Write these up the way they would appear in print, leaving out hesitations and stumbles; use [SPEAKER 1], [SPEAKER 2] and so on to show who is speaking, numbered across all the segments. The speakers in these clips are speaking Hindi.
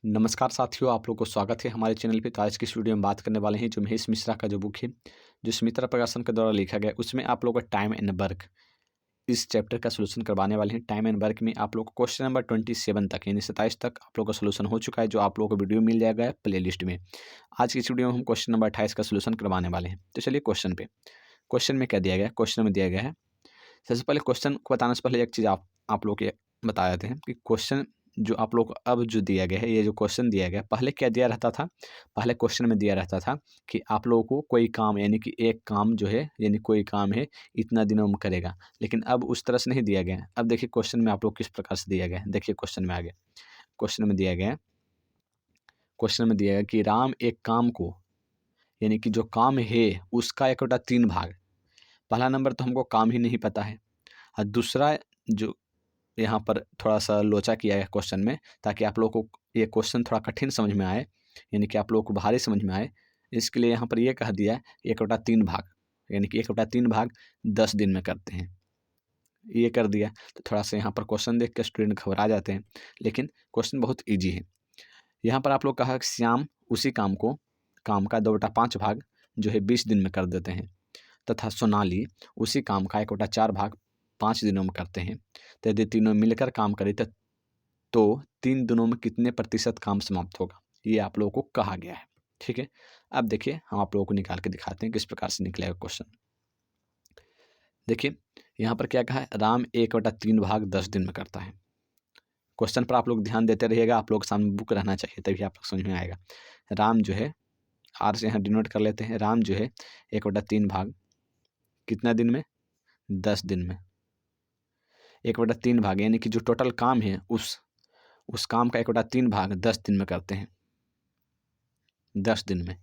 [SPEAKER 1] नमस्कार साथियों, आप लोग को स्वागत है हमारे चैनल पे। तो आज की इस वीडियो में बात करने वाले हैं जो महेश मिश्रा का जो बुक है, जो सुमित्रा प्रकाशन के द्वारा लिखा गया है, उसमें आप लोगों को टाइम एंड वर्क इस चैप्टर का सोल्यूशन करवाने वाले हैं। टाइम एंड वर्क में आप लोग को क्वेश्चन नंबर 27 तक यानी 27 तक आप लोग का सोल्यूशन हो चुका है, जो आप लोगों को वीडियो मिल जाएगा प्ले लिस्ट में। आज की इस वीडियो में हम क्वेश्चन नंबर 28 का सोल्यूशन करवाने वाले हैं। तो चलिए क्वेश्चन पे। क्वेश्चन में क्या दिया गया है? क्वेश्चन में दिया गया है, सबसे पहले क्वेश्चन को बताने से पहले एक चीज़ आप लोग के बता देते हैं कि क्वेश्चन जो आप लोग को अब जो दिया गया है, ये जो क्वेश्चन दिया गया है, पहले क्या दिया रहता था? पहले क्वेश्चन में दिया रहता था कि आप लोगों को कोई काम यानी कि एक काम जो है यानी कोई काम है इतना दिनों में करेगा, लेकिन अब उस तरह से नहीं दिया गया है। अब देखिए क्वेश्चन में आप लोग किस प्रकार से दिया गया है। देखिए क्वेश्चन में आगे क्वेश्चन में दिया गया है, क्वेश्चन में दिया गया कि राम एक काम को यानी कि जो काम है उसका 1/3 भाग। पहला नंबर तो हमको काम ही नहीं पता है, और दूसरा जो यहाँ पर थोड़ा-सा लोचा किया है क्वेश्चन में, ताकि आप लोगों को ये क्वेश्चन थोड़ा कठिन समझ में आए, यानी कि आप लोगों को भारी समझ में आए। इसके लिए यहाँ पर ये कह दिया है 1/3 भाग, यानी कि 1/3 भाग 10 दिन में करते हैं, ये कर दिया। तो थोड़ा-सा यहाँ पर क्वेश्चन देख के स्टूडेंट घबरा जाते हैं, लेकिन क्वेश्चन बहुत ईज़ी है। यहाँ पर आप लोग कहा कि श्याम उसी काम का 2/5 भाग जो है 20 दिन में कर देते हैं, तथा सोनाली उसी काम का 1/4 भाग 5 दिनों में करते हैं। तो यदि तीनों मिलकर काम करें तो 3 दिनों में कितने प्रतिशत काम समाप्त होगा? ये आप लोगों को कहा गया है, ठीक है? अब देखिए हम आप लोगों को निकाल के दिखाते हैं किस प्रकार से निकलेगा क्वेश्चन। देखिए यहाँ पर क्या कहा है, राम 1/3 भाग 10 दिन में करता है। क्वेश्चन पर आप लोग ध्यान देते रहिएगा, आप लोग के सामने बुक रहना चाहिए तभी आप लोग समझ में आएगा। राम जो है, आर से यहाँ डिनोट कर लेते हैं, राम जो है 1/3 भाग कितना दिन में? 10 दिन में। 1/3 भाग यानी कि जो टोटल काम है उस काम का 1/3 भाग 10 दिन में करते हैं, 10 दिन में।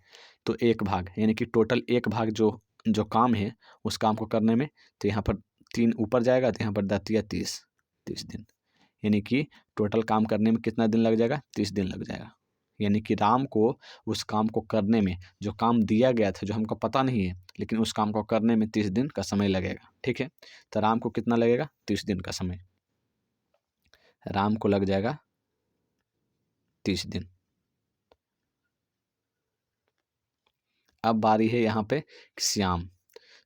[SPEAKER 1] तो 1 भाग यानी कि टोटल 1 भाग जो जो काम है उस काम को करने में, तो यहाँ पर 3 ऊपर जाएगा तो यहाँ पर 10 या 30 दिन, यानी कि टोटल काम करने में कितना दिन लग जाएगा? 30 दिन लग जाएगा। यानी कि राम को उस काम को करने में, जो काम दिया गया था जो हमको पता नहीं है, लेकिन उस काम को करने में 30 दिन का समय लगेगा, ठीक है? तो राम को कितना लगेगा? 30 दिन का समय। राम को लग जाएगा 30 दिन। अब बारी है यहाँ पे श्याम।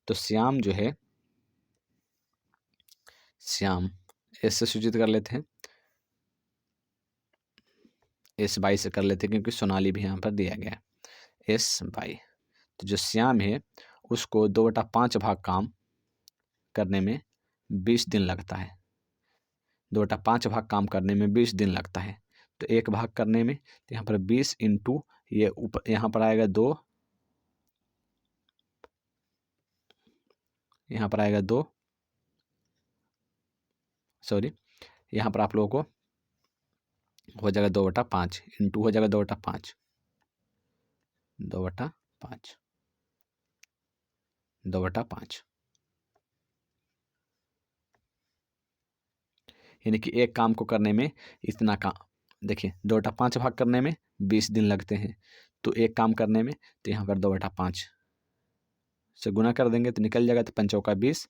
[SPEAKER 1] तो श्याम जो है, श्याम एस से सूचित कर लेते हैं, एस बाई से कर लेते हैं क्योंकि सोनाली भी यहाँ पर दिया गया है, एस बाई। तो जो श्याम है उसको 2/5 भाग काम करने में 20 दिन लगता है। 2/5 भाग काम करने में 20 दिन लगता है। तो 1 भाग करने में, तो यहाँ पर 20 इंटू ये ऊपर यहाँ पर आएगा 2, यहाँ पर आएगा 2, सॉरी यहाँ पर आप लोगों को हो जाएगा 2/5 इंटू हो जाएगा 2/5, 2/5, 2/5, यानी कि एक काम को करने में इतना काम। देखिए 2/5 भाग करने में 20 दिन लगते हैं, तो एक काम करने में, तो यहाँ पर 2/5 से गुना कर देंगे तो निकल जाएगा। तो 5 चौका 20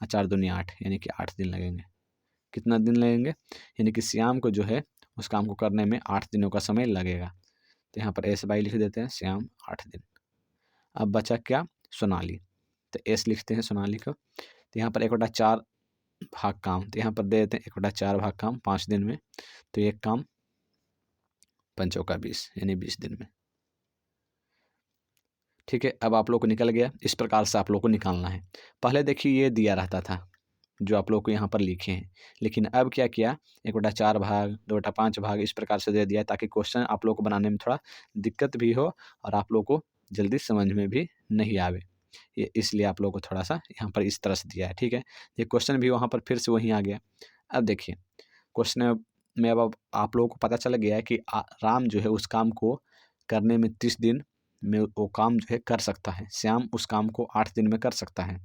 [SPEAKER 1] और 4 दूनी 8, यानी कि 8 दिन लगेंगे। कितना दिन लगेंगे? यानी कि श्याम को जो है उस काम को करने में 8 दिनों का समय लगेगा। तो यहाँ पर एस बाई लिख देते हैं, श्याम 8 दिन। अब बचा क्या? सोनाली। तो एस लिखते हैं सोनाली को। तो यहाँ पर 1/4 भाग काम, तो यहाँ पर दे देते हैं 1/4 भाग काम 5 दिन में। तो एक काम 5 चौका 20 यानी 20 दिन में, ठीक है? अब आप लोग को निकल गया। इस प्रकार से आप लोग को निकालना है। पहले देखिए ये दिया रहता था जो आप लोग को यहाँ पर लिखे हैं, लेकिन अब क्या किया, 1/4 भाग 2/5 भाग इस प्रकार से दे दिया, ताकि क्वेश्चन आप लोग को बनाने में थोड़ा दिक्कत भी हो और आप लोग को जल्दी समझ में भी नहीं आवे। ये इसलिए आप लोग को थोड़ा सा यहाँ पर इस तरह से दिया है, ठीक है? ये क्वेश्चन भी वहाँ पर फिर से वहीं आ गया। अब देखिए क्वेश्चन में अब आप लोगों को पता चल गया है कि राम जो है उस काम को करने में 30 दिन में वो काम जो है कर सकता है, श्याम उस काम को 8 दिन में कर सकता है,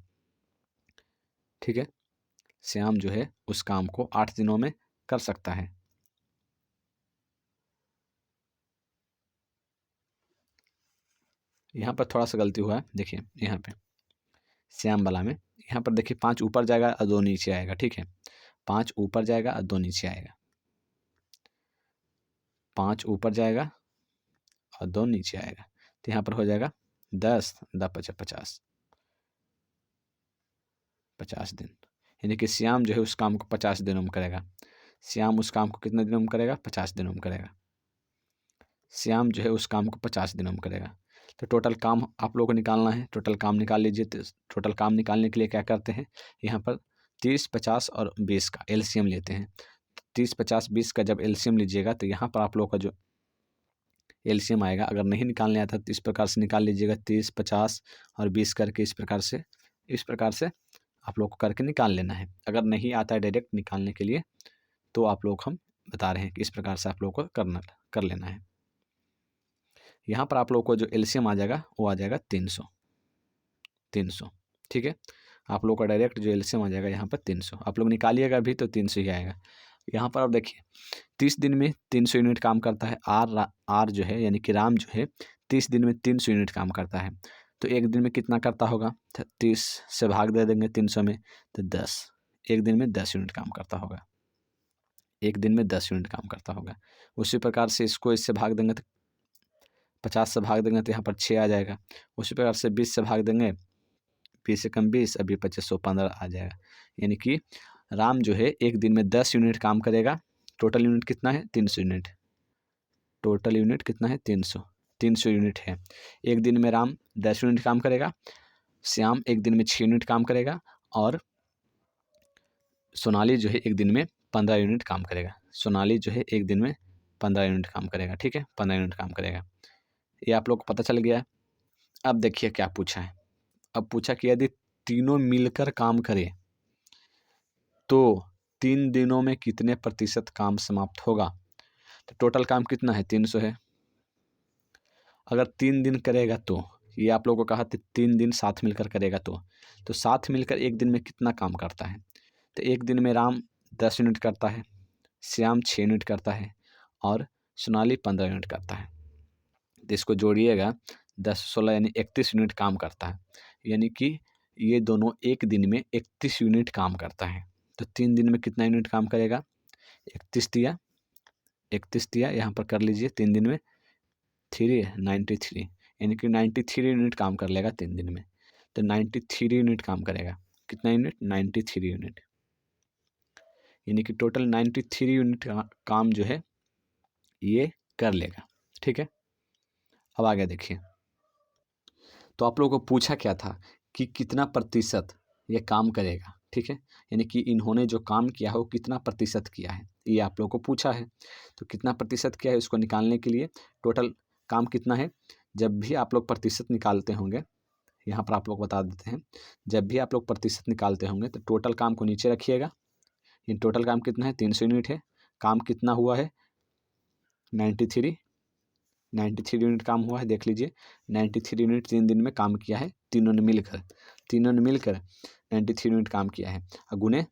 [SPEAKER 1] ठीक है? श्याम जो है उस काम को 8 दिनों में कर सकता है। यहाँ पर थोड़ा सा गलती हुआ है, देखिए यहाँ पे श्याम वाला में, यहाँ पर देखिए 5 ऊपर जाएगा और 2 नीचे आएगा, ठीक है? 5 ऊपर जाएगा और 2 नीचे आएगा। 5 ऊपर जाएगा और 2 नीचे आएगा, तो यहाँ पर हो जाएगा 10 × 5 = 50, 50 दिन। यानी कि श्याम जो है उस काम को 50 दिनों में करेगा। श्याम उस काम को कितने दिनों में करेगा? 50 दिनों में करेगा। श्याम जो है उस काम को 50 दिनों में करेगा। तो टोटल काम आप लोगों को निकालना है। टोटल काम निकाल लीजिए। तो टोटल काम निकालने के लिए क्या करते हैं, यहाँ पर 30, 50 और 20 का एलसीएम लेते हैं। 30, 50, 20 का जब एलसीएम लीजिएगा तो यहाँ पर आप लोगों का जो एलसीएम आएगा, अगर नहीं निकालने आता तो इस प्रकार से निकाल लीजिएगा। 30, 50 और 20 करके इस प्रकार से आप लोग को करके निकाल लेना है। अगर नहीं आता है डायरेक्ट निकालने के लिए तो आप लोग हम बता रहे हैं कि इस प्रकार से आप लोग को कर लेना है। यहाँ पर आप लोग को जो एलसीएम आ जाएगा वो आ जाएगा 300। ठीक है, आप लोग का डायरेक्ट जो एलसीएम आ जाएगा यहाँ पर 300। आप लोग निकालिएगा अभी तो 300 ही आएगा। यहाँ पर आप देखिए 30 दिन में 300 यूनिट काम करता है। आर जो है यानी कि राम जो है 30 दिन में 300 यूनिट काम करता है। तो एक दिन में कितना करता होगा? 30 से भाग दे देंगे 300 में तो 10। एक दिन में 10 यूनिट काम करता होगा। एक दिन में 10 यूनिट काम करता होगा। उसी प्रकार से इसको इससे भाग देंगे तो 50 से भाग देंगे तो यहाँ पर 6 आ जाएगा। उसी प्रकार से 20 से भाग देंगे, 20 से कम 20, अभी 2515 आ जाएगा। यानी कि राम जो है एक दिन में 10 यूनिट काम करेगा। टोटल यूनिट कितना है? 300 यूनिट। टोटल यूनिट कितना है? 300 यूनिट है। एक दिन में राम 10 यूनिट काम करेगा, श्याम एक दिन में 6 यूनिट काम करेगा और सोनाली जो है एक दिन में 15 यूनिट काम करेगा। सोनाली जो है एक दिन में 15 यूनिट काम करेगा। ठीक है, 15 यूनिट काम करेगा। ये आप लोग को पता चल गया है। अब देखिए क्या पूछा है। अब पूछा कि यदि तीनों मिलकर काम करें तो 3 दिनों में कितने प्रतिशत काम समाप्त होगा? तो टोटल काम कितना है? 300 है। अगर 3 दिन करेगा तो ये आप लोगों को कहा था 3 दिन साथ मिलकर करेगा तो साथ मिलकर एक दिन में कितना काम करता है? तो एक दिन में राम 10 यूनिट करता है, श्याम 6 यूनिट करता है और सोनाली 15 यूनिट करता है। तो इसको जोड़िएगा 10, 16 यानी 31 यूनिट काम करता है। यानी कि ये दोनों एक दिन में 31 यूनिट काम करता है। तो 3 दिन में कितना यूनिट काम करेगा? 31 दिया यहाँ पर कर लीजिए। 3 दिन में 3 है 93, यानी कि 93 यूनिट काम कर लेगा 3 दिन में। तो 93 यूनिट काम करेगा। कितना यूनिट? 93 यूनिट। यानी कि टोटल 93 यूनिट का काम जो है ये कर लेगा। ठीक है, अब आगे देखिए। तो आप लोगों को पूछा क्या था कि कितना प्रतिशत ये काम करेगा। ठीक है, यानी कि इन्होंने जो काम किया है वो कितना प्रतिशत किया है, ये आप लोगों को पूछा है। तो कितना प्रतिशत किया है इसको निकालने के लिए टोटल काम कितना है, जब भी आप लोग प्रतिशत निकालते होंगे, यहाँ पर आप लोग बता देते हैं, जब भी आप लोग प्रतिशत निकालते होंगे तो टोटल काम को नीचे रखिएगा। ये टोटल काम कितना है? 300 यूनिट है। काम कितना हुआ है? 93 यूनिट काम हुआ है। देख लीजिए 93 यूनिट 3 दिन में काम किया है। तीनों ने मिलकर 93 यूनिट काम किया है। गुने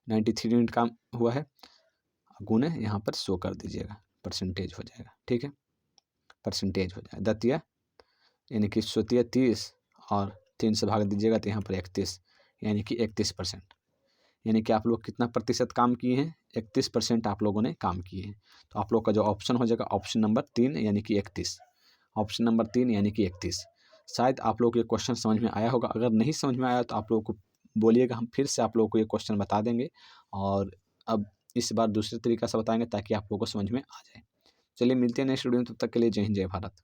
[SPEAKER 1] 93 यूनिट काम हुआ है, गुने यहाँ पर 100 कर दीजिएगा, परसेंटेज हो जाएगा। ठीक है, परसेंटेज हो जाएगा। दतिया यानी कि 100 30 और 3 से भाग दीजिएगा तो यहाँ पर 31, यानी कि 31%। यानी कि आप लोग कितना प्रतिशत काम किए हैं? 31% आप लोगों ने काम किए हैं। तो आप लोग का जो ऑप्शन हो जाएगा ऑप्शन नंबर 3 यानी कि 31। ऑप्शन नंबर 3 यानी कि 31। शायद आप लोग को ये क्वेश्चन समझ में आया होगा। अगर नहीं समझ में आया तो आप लोगों को बोलिएगा, हम फिर से आप लोगों को ये क्वेश्चन बता देंगे और अब इस बार दूसरे तरीका से बताएंगे ताकि आप लोगों को समझ में आ जाए। चलिए मिलते हैं नेक्स्ट वीडियो में, तब तक के लिए जय हिंद जय भारत।